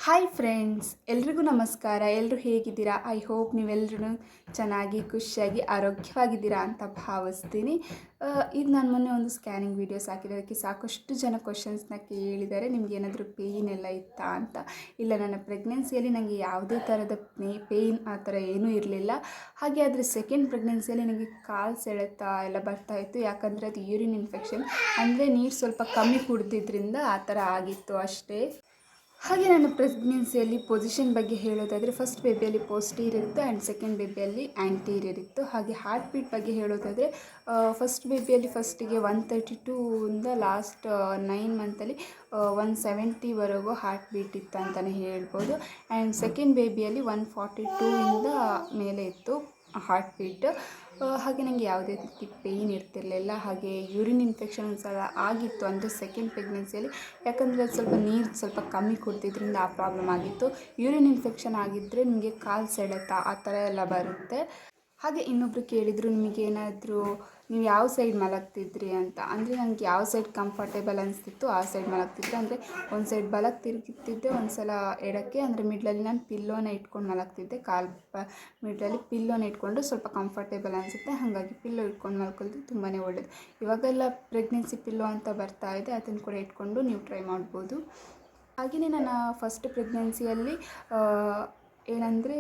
Hi friends, ಎಲ್ರಿಗೂ ನಮಸ್ಕಾರ. ಎಲ್ಲರೂ ಹೇಗಿದ್ದೀರಾ? ಐ ಹೋಪ್ ನೀವೆಲ್ಲರೂ ಚೆನ್ನಾಗಿ ಖುಷಿಯಾಗಿ ಆರೋಗ್ಯವಾಗಿದ್ದೀರಾ ಅಂತ ಭಾವಿಸ್ತೀನಿ. ಇದು ನಾನು ಮೊನ್ನೆ ಒಂದು ಸ್ಕ್ಯಾನಿಂಗ್ ವೀಡಿಯೋಸ್ ಹಾಕಿರೋದಕ್ಕೆ ಸಾಕಷ್ಟು ಜನ ಕ್ವಶನ್ಸ್ನ ಕೇಳಿದ್ದಾರೆ. ನಿಮ್ಗೆ ಏನಾದರೂ ಪೇಯ್ನ್ ಎಲ್ಲ ಇತ್ತಾ ಅಂತ. ಇಲ್ಲ, ನನ್ನ ಪ್ರೆಗ್ನೆನ್ಸಿಯಲ್ಲಿ ನನಗೆ ಯಾವುದೇ ಥರದ ಪೇಯ್ನ್ ಆ ಥರ ಏನೂ ಇರಲಿಲ್ಲ. ಹಾಗೆ ಆದರೆ ಸೆಕೆಂಡ್ ಪ್ರೆಗ್ನೆನ್ಸಿಯಲ್ಲಿ ನನಗೆ ಕಾಲು ಸೆಳೆತ ಎಲ್ಲ ಬರ್ತಾಯಿತ್ತು. ಯಾಕಂದರೆ ಅದು ಯೂರಿನ್ ಇನ್ಫೆಕ್ಷನ್, ಅಂದರೆ ನೀರು ಸ್ವಲ್ಪ ಕಮ್ಮಿ ಕುಡಿದಿದ್ದರಿಂದ ಆ ಥರ ಆಗಿತ್ತು ಅಷ್ಟೇ. ಹಾಗೆ ನನ್ನ ಪ್ರೆಗ್ನೆನ್ಸಿಯಲ್ಲಿ ಪೊಸಿಷನ್ ಬಗ್ಗೆ ಹೇಳೋದಾದರೆ ಫಸ್ಟ್ ಬೇಬಿಯಲ್ಲಿ ಪೋಸ್ಟೀರಿಯರ್ ಇತ್ತು ಆ್ಯಂಡ್ ಸೆಕೆಂಡ್ ಬೇಬಿಯಲ್ಲಿ ಆ್ಯಂಟೀರಿಯರ್ ಇತ್ತು. ಹಾಗೆ ಹಾರ್ಟ್ ಬೀಟ್ ಬಗ್ಗೆ ಹೇಳೋದಾದರೆ ಫಸ್ಟ್ ಬೇಬಿಯಲ್ಲಿ ಫಸ್ಟಿಗೆ 132 ಇಂದ ಲಾಸ್ಟ್ 9 ಮಂತಲ್ಲಿ 170ವರೆಗೂ ಹಾರ್ಟ್ ಬೀಟ್ ಇತ್ತು ಅಂತಲೇ ಹೇಳ್ಬೋದು. ಆ್ಯಂಡ್ ಸೆಕೆಂಡ್ ಬೇಬಿಯಲ್ಲಿ 142 ಇಂದ ಮೇಲೆ ಇತ್ತು ಹಾರ್ಟ್ ಬೀಟ್. ಹಾಗೆ ನನಗೆ ಯಾವುದೇ ರೀತಿ ಪೇಯ್ನ್ ಇರ್ತಿರಲಿಲ್ಲ. ಹಾಗೆ ಯೂರಿನ್ ಇನ್ಫೆಕ್ಷನ್ ಒಂದು ಸಲ ಆಗಿತ್ತು ಅಂದರೆ ಸೆಕೆಂಡ್ ಪ್ರೆಗ್ನೆನ್ಸಿಯಲ್ಲಿ. ಯಾಕಂದರೆ ಅದು ಸ್ವಲ್ಪ ಕಮ್ಮಿ ಕುಡ್ದಿದ್ರಿಂದ ಆ ಪ್ರಾಬ್ಲಮ್ ಆಗಿತ್ತು. ಯೂರಿನ್ ಇನ್ಫೆಕ್ಷನ್ ಆಗಿದ್ದರೆ ನಿಮಗೆ ಕಾಲು ಸೆಳೆತ ಆ ಥರ ಎಲ್ಲ ಬರುತ್ತೆ. ಹಾಗೆ ಇನ್ನೊಬ್ಬರು ಕೇಳಿದರು, ನಿಮಗೇನಾದರೂ ನೀವು ಯಾವ ಸೈಡ್ ಮಲಗ್ತಿದ್ರಿ ಅಂತ. ಅಂದರೆ ನನಗೆ ಯಾವ ಸೈಡ್ ಕಂಫರ್ಟೇಬಲ್ ಅನಿಸ್ತಿತ್ತು ಆ ಸೈಡ್ ಮಲಗ್ತಿದ್ದೆ. ಅಂದರೆ ಒಂದು ಸೈಡ್ ಬಲಕ್ಕೆ ತಿರುಗುತ್ತಿದ್ದೆ, ಒಂದು ಸಲ ಎಡಕ್ಕೆ. ಅಂದರೆ ಮಿಡ್ಲಲ್ಲಿ ನಾನು ಪಿಲ್ಲೋನ ಇಟ್ಕೊಂಡು ಮಲಗ್ತಿದ್ದೆ. ಮಿಡ್ಲಲ್ಲಿ ಪಿಲ್ಲೋನ ಇಟ್ಕೊಂಡು ಸ್ವಲ್ಪ ಕಂಫರ್ಟೇಬಲ್ ಅನಿಸುತ್ತೆ, ಹಾಗಾಗಿ ಪಿಲ್ಲೋ ಇಟ್ಕೊಂಡು ಮಲ್ಕೊಳ್ಳೋದು ತುಂಬಾ ಒಳ್ಳೆಯದು. ಇವಾಗೆಲ್ಲ ಪ್ರೆಗ್ನೆನ್ಸಿ ಪಿಲ್ಲೋ ಅಂತ ಬರ್ತಾ ಇದೆ, ಅದನ್ನು ಕೂಡ ಇಟ್ಕೊಂಡು ನೀವು ಟ್ರೈ ಮಾಡ್ಬೋದು. ಹಾಗೆಯೇ ನನ್ನ ಫಸ್ಟ್ ಪ್ರೆಗ್ನೆನ್ಸಿಯಲ್ಲಿ ಏನಂದರೆ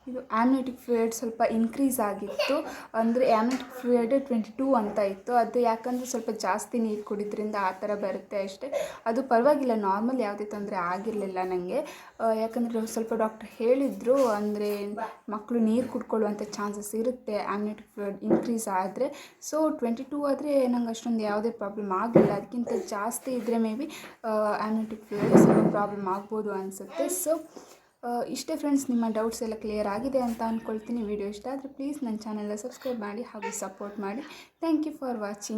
ಇದು ಆಮ್ನಿಯೋಟಿಕ್ ಫ್ಲೂಯಿಡ್ ಸ್ವಲ್ಪ ಇನ್ಕ್ರೀಸ್ ಆಗಿತ್ತು. ಅಂದರೆ ಆಮ್ನಿಯೋಟಿಕ್ ಫ್ಲೂಯಿಡ್ 22 ಅಂತ ಇತ್ತು. ಅದು ಯಾಕಂದರೆ ಸ್ವಲ್ಪ ಜಾಸ್ತಿ ನೀರು ಕುಡಿದ್ರಿಂದ ಆ ಥರ ಬರುತ್ತೆ ಅಷ್ಟೇ. ಅದು ಪರವಾಗಿಲ್ಲ, ನಾರ್ಮಲ್ ಯಾವುದೇ ತೊಂದರೆ ಆಗಿರಲಿಲ್ಲ ನನಗೆ. ಯಾಕಂದರೆ ಸ್ವಲ್ಪ ಡಾಕ್ಟ್ರ್ ಹೇಳಿದರು, ಅಂದರೆ ಮಕ್ಕಳು ನೀರು ಕುಡ್ಕೊಳ್ಳುವಂಥ ಚಾನ್ಸಸ್ ಇರುತ್ತೆ ಆಮ್ನಿಯೋಟಿಕ್ ಫ್ಲೂಯಿಡ್ ಇನ್ಕ್ರೀಸ್ ಆದರೆ. ಸೊ 22 ಆದರೆ ನಂಗೆ ಅಷ್ಟೊಂದು ಯಾವುದೇ ಪ್ರಾಬ್ಲಮ್ ಆಗಲಿಲ್ಲ. ಅದಕ್ಕಿಂತ ಜಾಸ್ತಿ ಇದ್ದರೆ ಮೇ ಬಿ ಆಮ್ನಿಯೋಟಿಕ್ ಫ್ಲೂಯಿಡ್ ಸ್ವಲ್ಪ ಪ್ರಾಬ್ಲಮ್ ಆಗ್ಬೋದು ಅನಿಸುತ್ತೆ. ಸೊ ಇಷ್ಟೇ ಫ್ರೆಂಡ್ಸ್, ನಿಮ್ಮ ಡೌಟ್ಸ್ ಎಲ್ಲ ಕ್ಲಿಯರ್ ಆಗಿದೆ ಅಂತ ಅಂದ್ಕೊಳ್ತೀನಿ. ವಿಡಿಯೋ ಇಷ್ಟ ಆದರೆ ಪ್ಲೀಸ್ ನನ್ನ ಚಾನೆಲ್ನ ಸಬ್ಸ್ಕ್ರೈಬ್ ಮಾಡಿ ಹಾಗೂ ಸಪೋರ್ಟ್ ಮಾಡಿ. Thank you for watching.